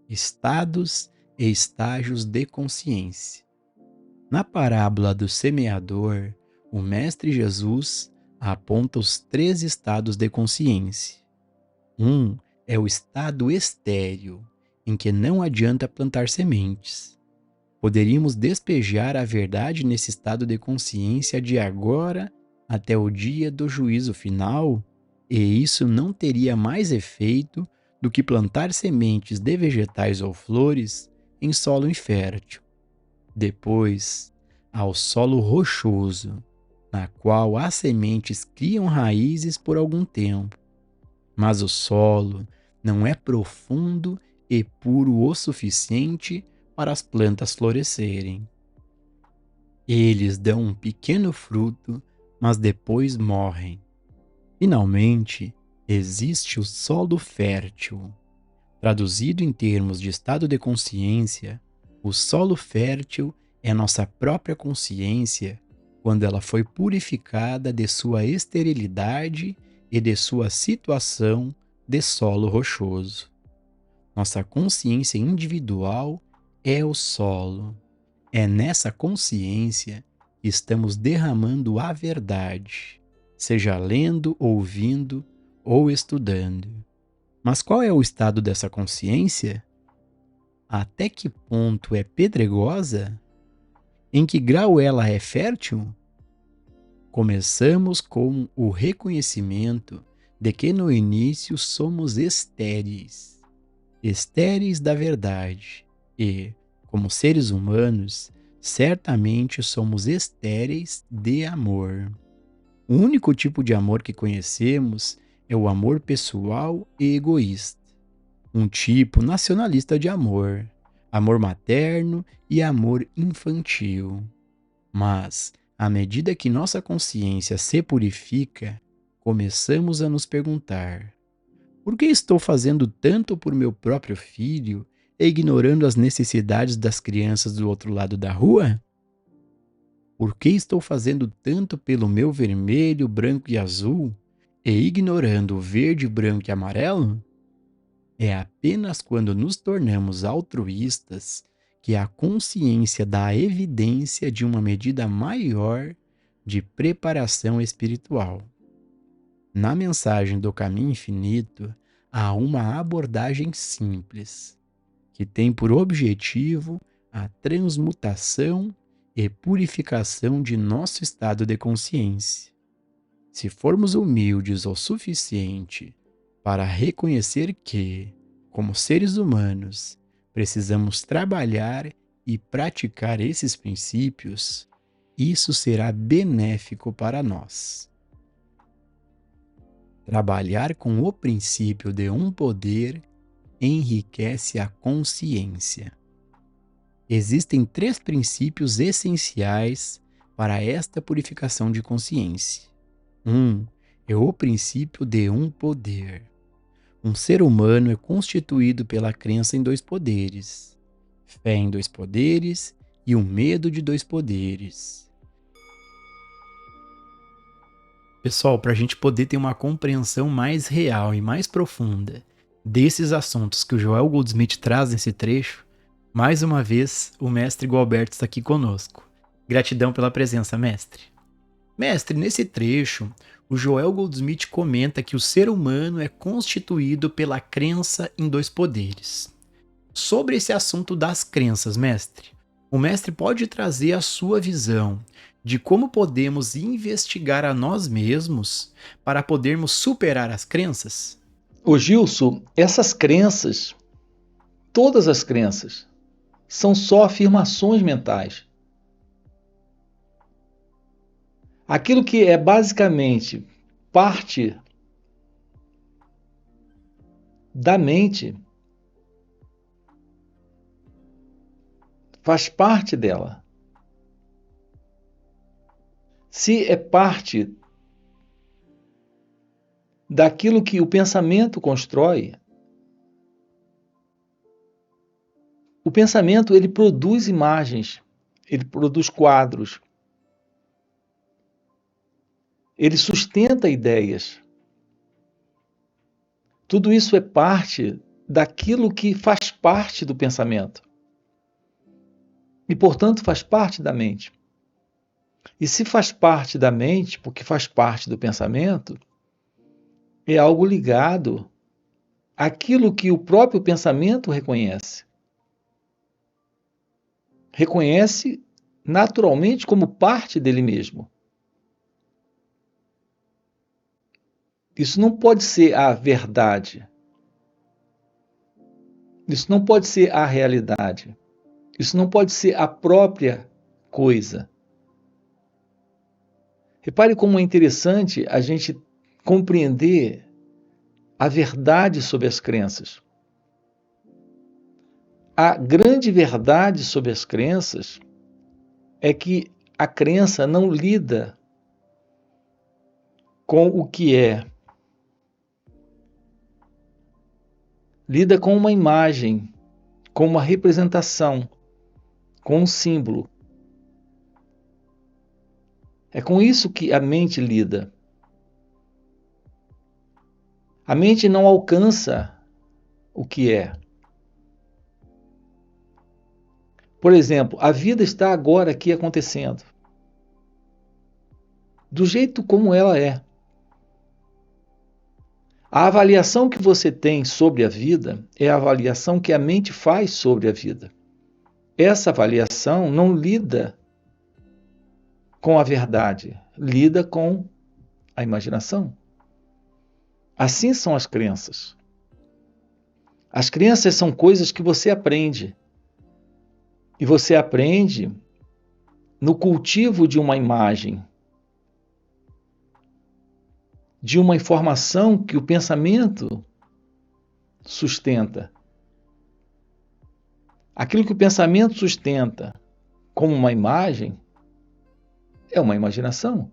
estados e estágios de consciência. Na parábola do semeador, o Mestre Jesus aponta os 3 estados de consciência. Um é o estado estéril, em que não adianta plantar sementes. Poderíamos despejar a verdade nesse estado de consciência de agora até o dia do juízo final, e isso não teria mais efeito do que plantar sementes de vegetais ou flores em solo infértil. Depois, ao solo rochoso, na qual as sementes criam raízes por algum tempo, mas o solo não é profundo e puro o suficiente para as plantas florescerem. Eles dão um pequeno fruto, mas depois morrem. Finalmente, existe o solo fértil. Traduzido em termos de estado de consciência, o solo fértil é nossa própria consciência quando ela foi purificada de sua esterilidade e de sua situação de solo rochoso. Nossa consciência individual é o solo. É nessa consciência que estamos derramando a verdade, seja lendo, ouvindo ou estudando. Mas qual é o estado dessa consciência? Até que ponto é pedregosa? Em que grau ela é fértil? Começamos com o reconhecimento de que no início somos estéreis, estéreis da verdade, e, como seres humanos, certamente somos estéreis de amor. O único tipo de amor que conhecemos é o amor pessoal e egoísta. Um tipo nacionalista de amor, amor materno e amor infantil. Mas, à medida que nossa consciência se purifica, começamos a nos perguntar: por que estou fazendo tanto por meu próprio filho e ignorando as necessidades das crianças do outro lado da rua? Por que estou fazendo tanto pelo meu vermelho, branco e azul e ignorando o verde, branco e amarelo? É apenas quando nos tornamos altruístas que a consciência dá a evidência de uma medida maior de preparação espiritual. Na mensagem do Caminho Infinito, há uma abordagem simples, que tem por objetivo a transmutação e purificação de nosso estado de consciência. Se formos humildes o suficiente para reconhecer que, como seres humanos, precisamos trabalhar e praticar esses princípios, isso será benéfico para nós. Trabalhar com o princípio de um poder enriquece a consciência. Existem 3 princípios essenciais para esta purificação de consciência. É o princípio de um poder. Um ser humano é constituído pela crença em 2 poderes: fé em 2 poderes e o medo de 2 poderes. Pessoal, para a gente poder ter uma compreensão mais real e mais profunda desses assuntos que o Joel Goldsmith traz nesse trecho, mais uma vez o mestre Gualberto está aqui conosco. Gratidão pela presença, mestre. Mestre, nesse trecho, o Joel Goldsmith comenta que o ser humano é constituído pela crença em 2 poderes. Sobre esse assunto das crenças, mestre, o mestre pode trazer a sua visão de como podemos investigar a nós mesmos para podermos superar as crenças? Ô Gilson, essas crenças, todas as crenças, são só afirmações mentais. Aquilo que é basicamente parte da mente faz parte dela. Se é parte daquilo que o pensamento constrói, o pensamento ele produz imagens, ele produz quadros, ele sustenta ideias. Tudo isso é parte daquilo que faz parte do pensamento. E, portanto, faz parte da mente. E se faz parte da mente, porque faz parte do pensamento, é algo ligado àquilo que o próprio pensamento reconhece. Reconhece naturalmente como parte dele mesmo. Isso não pode ser a verdade. Isso não pode ser a realidade. Isso não pode ser a própria coisa. Repare como é interessante a gente compreender a verdade sobre as crenças. A grande verdade sobre as crenças é que a crença não lida com o que é. Lida com uma imagem, com uma representação, com um símbolo. É com isso que a mente lida. A mente não alcança o que é. Por exemplo, a vida está agora aqui acontecendo. Do jeito como ela é. A avaliação que você tem sobre a vida é a avaliação que a mente faz sobre a vida. Essa avaliação não lida com a verdade, lida com a imaginação. Assim são as crenças. As crenças são coisas que você aprende. E você aprende no cultivo de uma imagem, de uma informação que o pensamento sustenta. Aquilo que o pensamento sustenta como uma imagem é uma imaginação.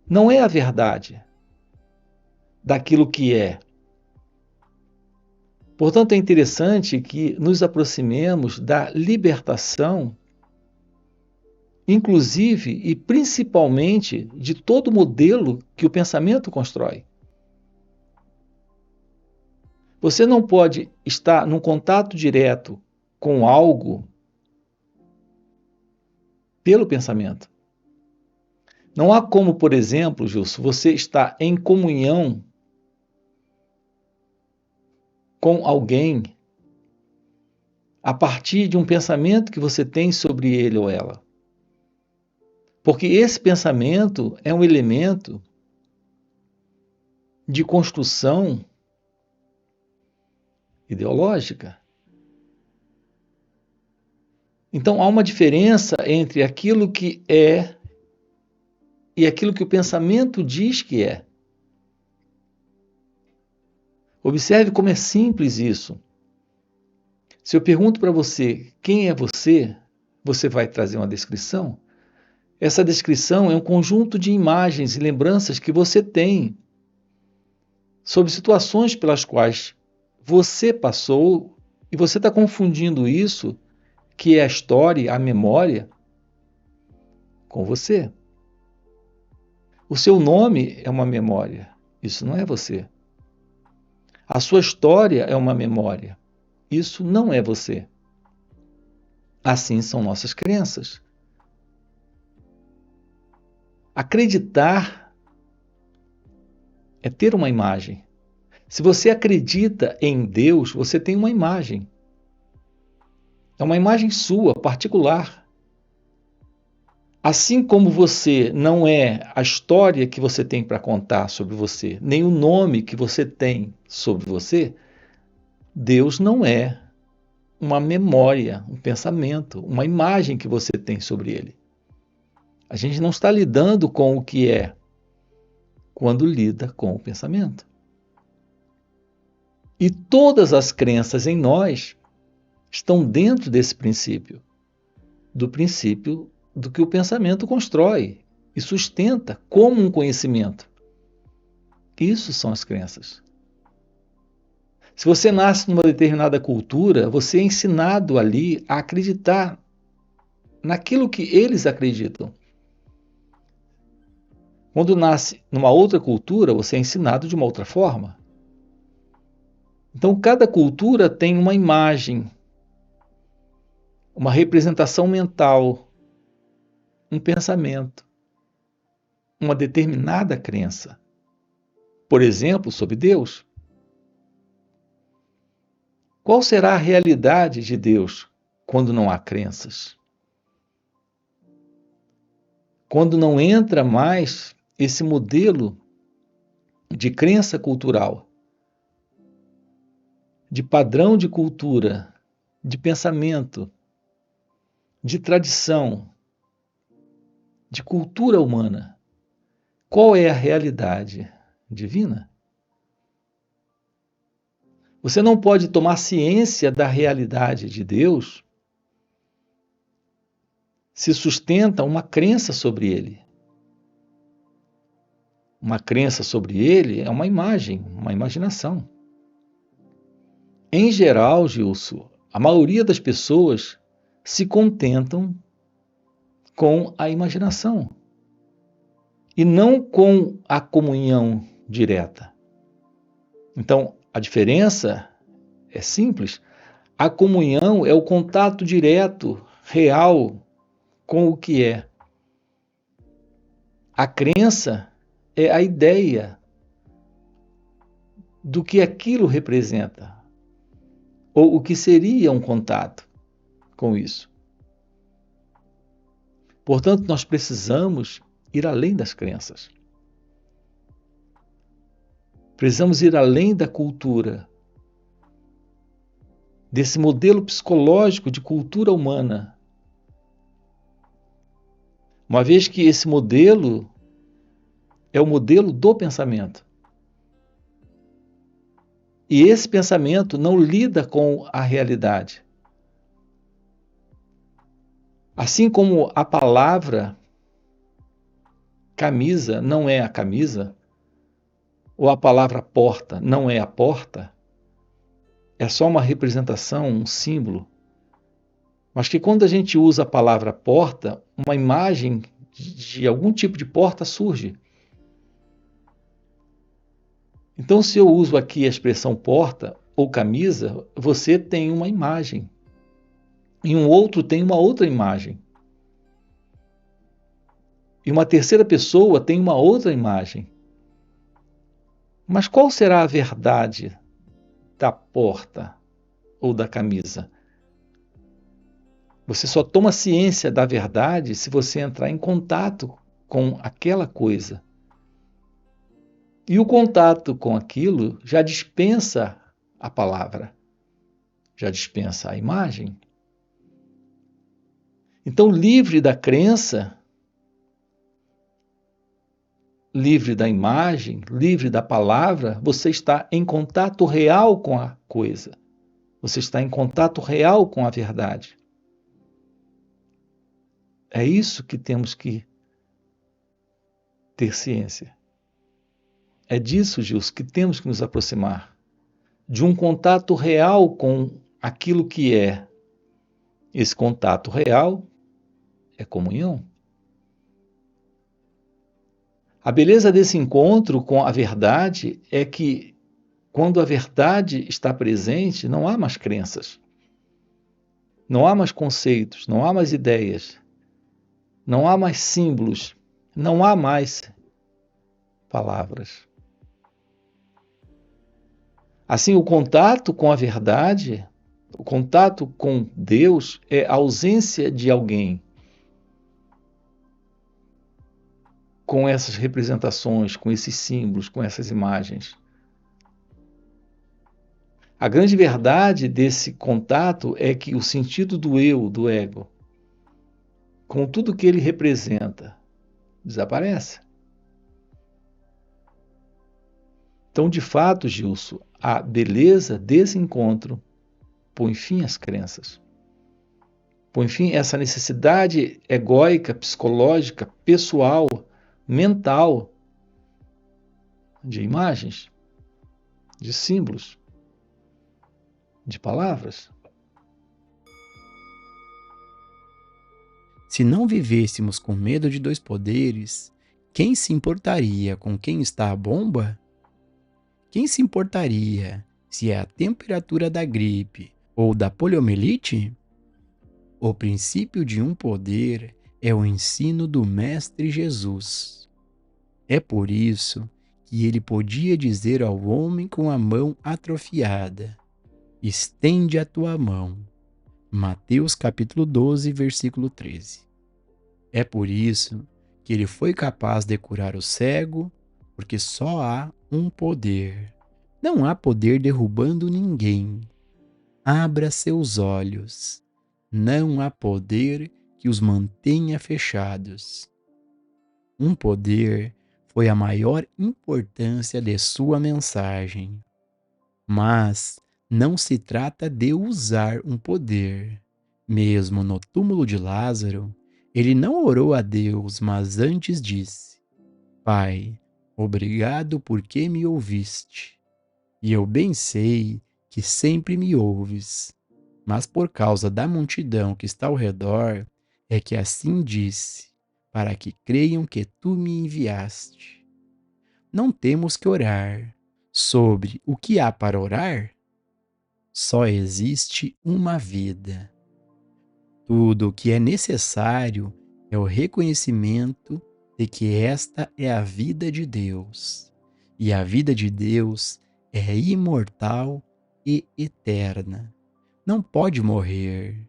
Não é a verdade daquilo que é. Portanto, é interessante que nos aproximemos da libertação, inclusive e principalmente de todo modelo que o pensamento constrói. Você não pode estar num contato direto com algo pelo pensamento. Não há como, por exemplo, Gilson, você estar em comunhão com alguém a partir de um pensamento que você tem sobre ele ou ela. Porque esse pensamento é um elemento de construção ideológica. Então há uma diferença entre aquilo que é e aquilo que o pensamento diz que é. Observe como é simples isso. Se eu pergunto para você quem é você, você vai trazer uma descrição. Essa descrição é um conjunto de imagens e lembranças que você tem sobre situações pelas quais você passou e você está confundindo isso, que é a história, a memória, com você. O seu nome é uma memória, isso não é você. A sua história é uma memória. Isso não é você. Assim são nossas crenças. Acreditar é ter uma imagem. Se você acredita em Deus, você tem uma imagem. É uma imagem sua, particular. Assim como você não é a história que você tem para contar sobre você, nem o nome que você tem sobre você, Deus não é uma memória, um pensamento, uma imagem que você tem sobre ele. A gente não está lidando com o que é quando lida com o pensamento. E todas as crenças em nós estão dentro desse princípio, do princípio do que o pensamento constrói e sustenta como um conhecimento. Isso são as crenças. Se você nasce numa determinada cultura, você é ensinado ali a acreditar naquilo que eles acreditam. Quando nasce numa outra cultura, você é ensinado de uma outra forma. Então, cada cultura tem uma imagem, uma representação mental, um pensamento, uma determinada crença. Por exemplo, sobre Deus. Qual será a realidade de Deus quando não há crenças? Quando não entra mais esse modelo de crença cultural, de padrão de cultura, de pensamento, de tradição, de cultura humana. Qual é a realidade divina? Você não pode tomar ciência da realidade de Deus se sustenta uma crença sobre ele. Uma crença sobre ele é uma imagem, uma imaginação. Em geral, Gilson, a maioria das pessoas se contentam com a imaginação e não com a comunhão direta. Então, a diferença é simples. A comunhão é o contato direto, real, com o que é. A crença é a ideia do que aquilo representa, ou o que seria um contato com isso. Portanto, nós precisamos ir além das crenças. Precisamos ir além da cultura, desse modelo psicológico de cultura humana. Uma vez que esse modelo é o modelo do pensamento. E esse pensamento não lida com a realidade. Assim como a palavra camisa não é a camisa, ou a palavra porta não é a porta, é só uma representação, um símbolo. Mas que quando a gente usa a palavra porta, uma imagem de algum tipo de porta surge. Então, se eu uso aqui a expressão porta ou camisa, você tem uma imagem. E um outro tem uma outra imagem. E uma terceira pessoa tem uma outra imagem. Mas qual será a verdade da porta ou da camisa? Você só toma ciência da verdade se você entrar em contato com aquela coisa. E o contato com aquilo já dispensa a palavra, já dispensa a imagem. Então, livre da crença, livre da imagem, livre da palavra, você está em contato real com a coisa. Você está em contato real com a verdade. É isso que temos que ter ciência. É disso, Gilson, que temos que nos aproximar. De um contato real com aquilo que é. Esse contato real é comunhão. A beleza desse encontro com a verdade é que, quando a verdade está presente, não há mais crenças, não há mais conceitos, não há mais ideias, não há mais símbolos, não há mais palavras. Assim, o contato com a verdade, o contato com Deus é a ausência de alguém com essas representações, com esses símbolos, com essas imagens. A grande verdade desse contato é que o sentido do eu, do ego, com tudo que ele representa, desaparece. Então, de fato, Gilson, a beleza desse encontro põe fim às crenças. Põe fim a essa necessidade egóica, psicológica, pessoal, mental, de imagens, de símbolos, de palavras. Se não vivêssemos com medo de dois poderes, quem se importaria com quem está a bomba? Quem se importaria se é a temperatura da gripe ou da poliomielite? O princípio de um poder é o ensino do Mestre Jesus. É por isso que ele podia dizer ao homem com a mão atrofiada: estende a tua mão. Mateus capítulo 12, versículo 13. É por isso que ele foi capaz de curar o cego, porque só há um poder. Não há poder derrubando ninguém. Abra seus olhos. Não há poder que os mantenha fechados. Um poder foi a maior importância de sua mensagem. Mas não se trata de usar um poder. Mesmo no túmulo de Lázaro, ele não orou a Deus, mas antes disse: Pai, obrigado porque me ouviste. E eu bem sei que sempre me ouves. Mas por causa da multidão que está ao redor, é que assim disse, para que creiam que tu me enviaste. Não temos que orar. Sobre o que há para orar? Só existe uma vida. Tudo o que é necessário é o reconhecimento de que esta é a vida de Deus. E a vida de Deus é imortal e eterna. Não pode morrer.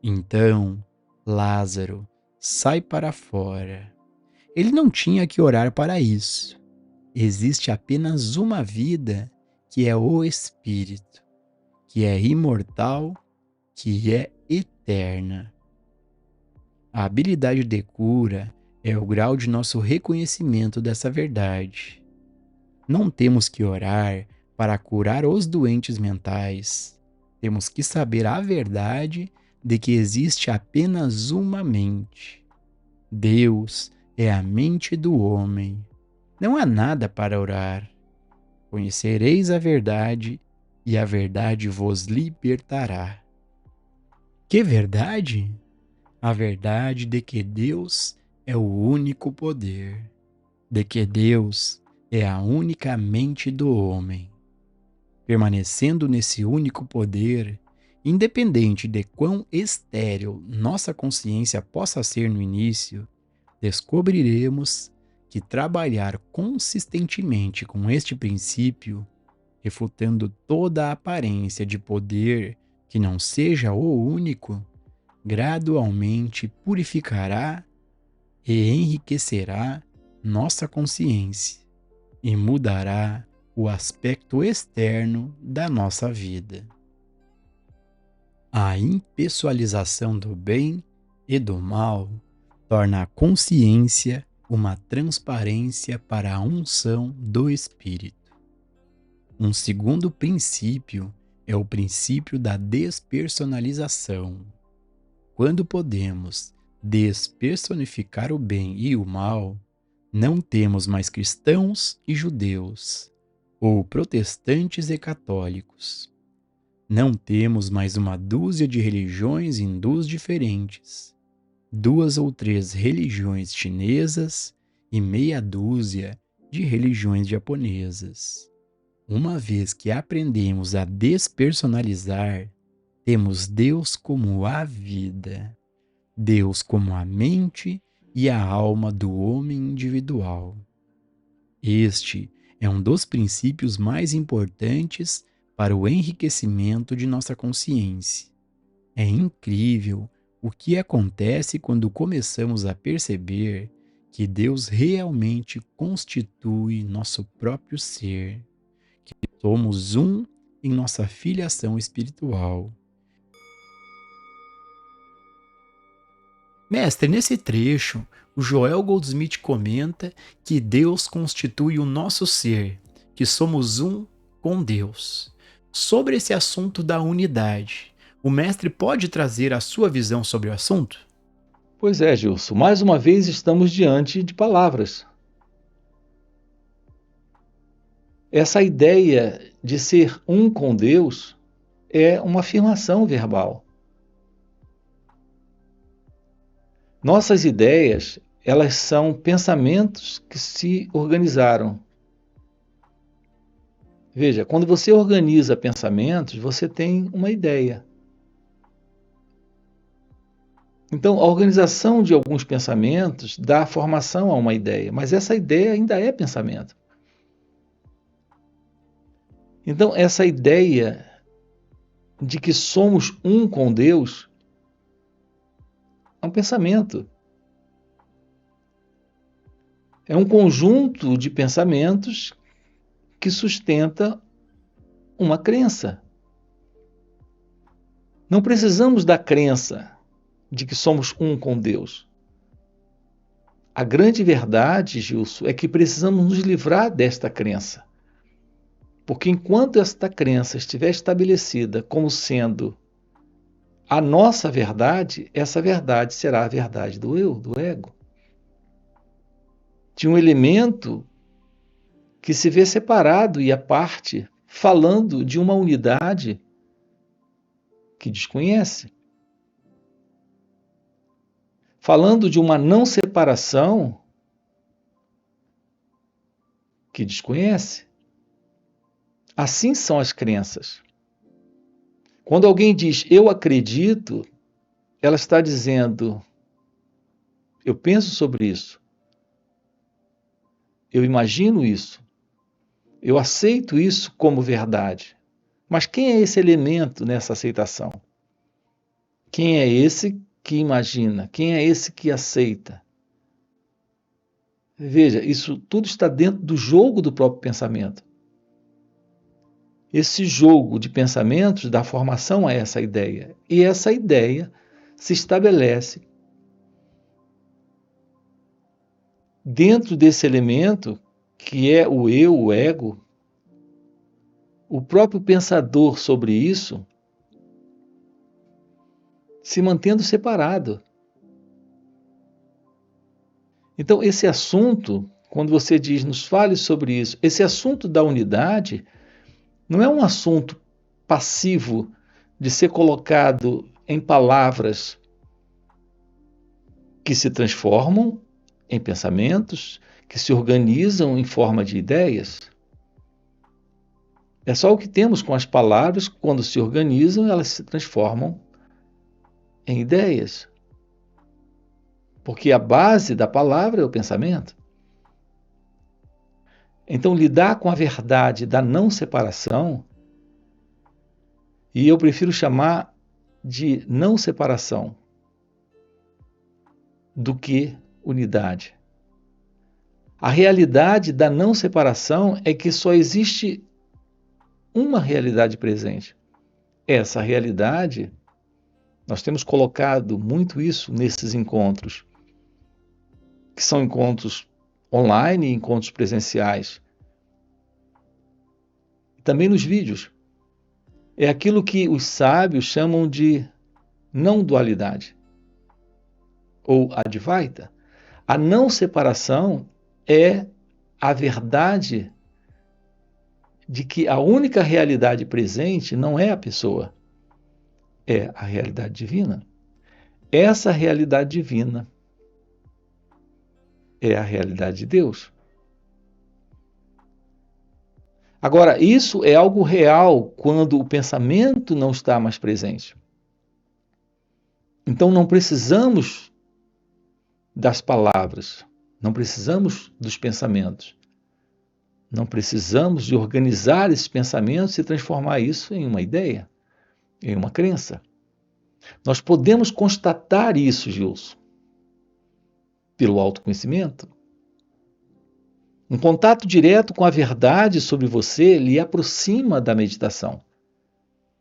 Então, Lázaro, sai para fora. Ele não tinha que orar para isso. Existe apenas uma vida, que é o Espírito, que é imortal, que é eterna. A habilidade de cura é o grau de nosso reconhecimento dessa verdade. Não temos que orar para curar os doentes mentais. Temos que saber a verdade de que existe apenas uma mente. Deus é a mente do homem. Não há nada para orar. Conhecereis a verdade, e a verdade vos libertará. Que verdade? A verdade de que Deus é o único poder, de que Deus é a única mente do homem. Permanecendo nesse único poder, independente de quão estéril nossa consciência possa ser no início, descobriremos que trabalhar consistentemente com este princípio, refutando toda a aparência de poder que não seja o único, gradualmente purificará e enriquecerá nossa consciência e mudará o aspecto externo da nossa vida. A impessoalização do bem e do mal torna a consciência uma transparência para a unção do Espírito. Um segundo princípio é o princípio da despersonalização. Quando podemos despersonificar o bem e o mal, não temos mais cristãos e judeus, ou protestantes e católicos. Não temos mais uma dúzia de religiões hindus diferentes, 2 ou 3 religiões chinesas e meia dúzia de religiões japonesas. Uma vez que aprendemos a despersonalizar, temos Deus como a vida, Deus como a mente e a alma do homem individual. Este é um dos princípios mais importantes para o enriquecimento de nossa consciência. É incrível o que acontece quando começamos a perceber que Deus realmente constitui nosso próprio ser, que somos um em nossa filiação espiritual. Mestre, nesse trecho, o Joel Goldsmith comenta que Deus constitui o nosso ser, que somos um com Deus. Sobre esse assunto da unidade, o mestre pode trazer a sua visão sobre o assunto? Pois é, Gilson, mais uma vez estamos diante de palavras. Essa ideia de ser um com Deus é uma afirmação verbal. Nossas ideias, elas são pensamentos que se organizaram. Veja, quando você organiza pensamentos, você tem uma ideia. Então, a organização de alguns pensamentos dá formação a uma ideia, mas essa ideia ainda é pensamento. Então, essa ideia de que somos um com Deus é um pensamento. É um conjunto de pensamentos que sustenta uma crença. Não precisamos da crença de que somos um com Deus. A grande verdade, Gilson, é que precisamos nos livrar desta crença. Porque enquanto esta crença estiver estabelecida como sendo a nossa verdade, essa verdade será a verdade do eu, do ego. De um elemento que se vê separado e à parte, falando de uma unidade que desconhece. Falando de uma não separação que desconhece. Assim são as crenças. Quando alguém diz eu acredito, ela está dizendo eu penso sobre isso, eu imagino isso, eu aceito isso como verdade. Mas quem é esse elemento nessa aceitação? Quem é esse que imagina? Quem é esse que aceita? Veja, isso tudo está dentro do jogo do próprio pensamento. Esse jogo de pensamentos dá formação a essa ideia. E essa ideia se estabelece dentro desse elemento que é o eu, o ego. O próprio pensador sobre isso se mantendo separado. Então, esse assunto, quando você diz, nos fale sobre isso, esse assunto da unidade não é um assunto passivo de ser colocado em palavras que se transformam em pensamentos, que se organizam em forma de ideias. É só o que temos com as palavras, quando se organizam, elas se transformam em ideias. Porque a base da palavra é o pensamento. Então, lidar com a verdade da não separação, e eu prefiro chamar de não separação do que unidade. A realidade da não separação é que só existe uma realidade presente. Essa realidade, nós temos colocado muito isso nesses encontros, que são encontros online e encontros presenciais. Também nos vídeos. É aquilo que os sábios chamam de não dualidade, ou Advaita. A não separação é a verdade de que a única realidade presente não é a pessoa, é a realidade divina. Essa realidade divina é a realidade de Deus. Agora, isso é algo real quando o pensamento não está mais presente. Então, não precisamos das palavras, não precisamos dos pensamentos. Não precisamos de organizar esses pensamentos e transformar isso em uma ideia, em uma crença. Nós podemos constatar isso, Gilson, pelo autoconhecimento. Um contato direto com a verdade sobre você lhe aproxima da meditação.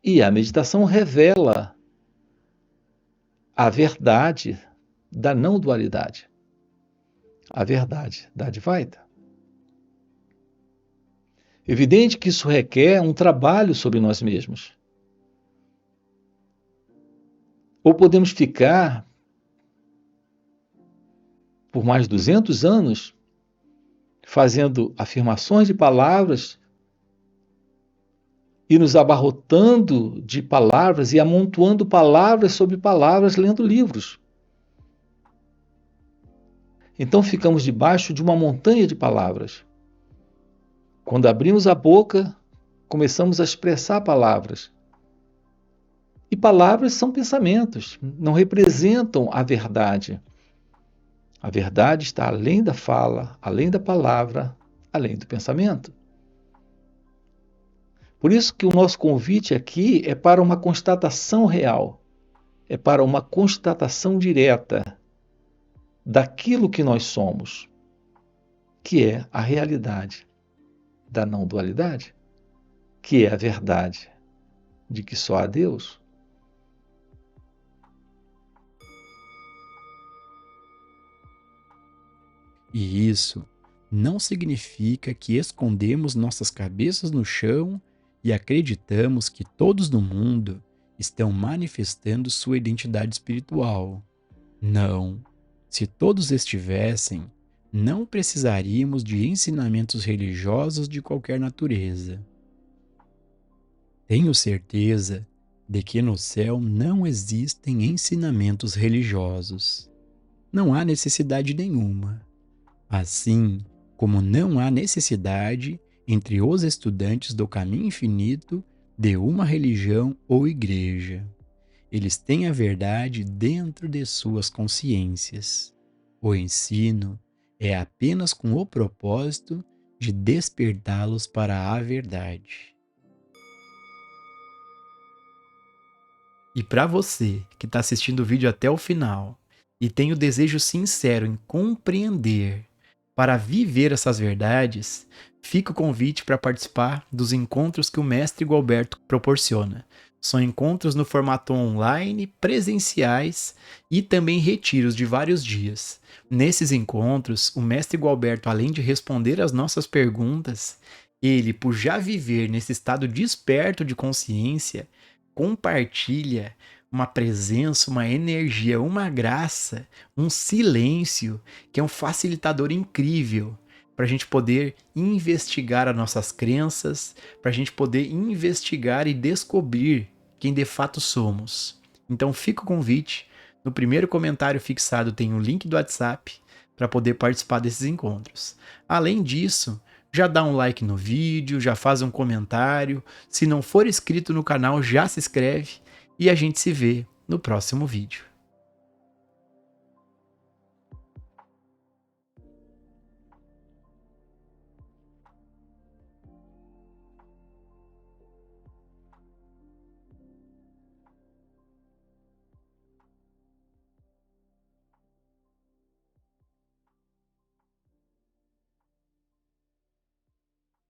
E a meditação revela a verdade da não dualidade, a verdade da Advaita. Evidente que isso requer um trabalho sobre nós mesmos. Ou podemos ficar por mais de 200 anos fazendo afirmações de palavras e nos abarrotando de palavras e amontoando palavras sobre palavras, lendo livros. Então ficamos debaixo de uma montanha de palavras. Quando abrimos a boca, começamos a expressar palavras. E palavras são pensamentos, não representam a verdade. A verdade está além da fala, além da palavra, além do pensamento. Por isso que o nosso convite aqui é para uma constatação real, é para uma constatação direta daquilo que nós somos, que é a realidade da não dualidade, que é a verdade de que só há Deus. E isso não significa que escondemos nossas cabeças no chão e acreditamos que todos no mundo estão manifestando sua identidade espiritual. Não. Se todos estivessem, não precisaríamos de ensinamentos religiosos de qualquer natureza. Tenho certeza de que no céu não existem ensinamentos religiosos. Não há necessidade nenhuma. Assim como não há necessidade entre os estudantes do caminho infinito de uma religião ou igreja. Eles têm a verdade dentro de suas consciências. O ensino é apenas com o propósito de despertá-los para a verdade. E para você que está assistindo o vídeo até o final e tem o desejo sincero em compreender para viver essas verdades, fica o convite para participar dos encontros que o Mestre Gualberto proporciona. São encontros no formato online, presenciais e também retiros de vários dias. Nesses encontros, o Mestre Gualberto, além de responder às nossas perguntas, ele, por já viver nesse estado desperto de consciência, compartilha uma presença, uma energia, uma graça, um silêncio, que é um facilitador incrível para a gente poder investigar as nossas crenças, para a gente poder investigar e descobrir quem de fato somos. Então fica o convite. No primeiro comentário fixado tem um link do WhatsApp para poder participar desses encontros. Além disso, já dá um like no vídeo, já faz um comentário. Se não for inscrito no canal, já se inscreve e a gente se vê no próximo vídeo.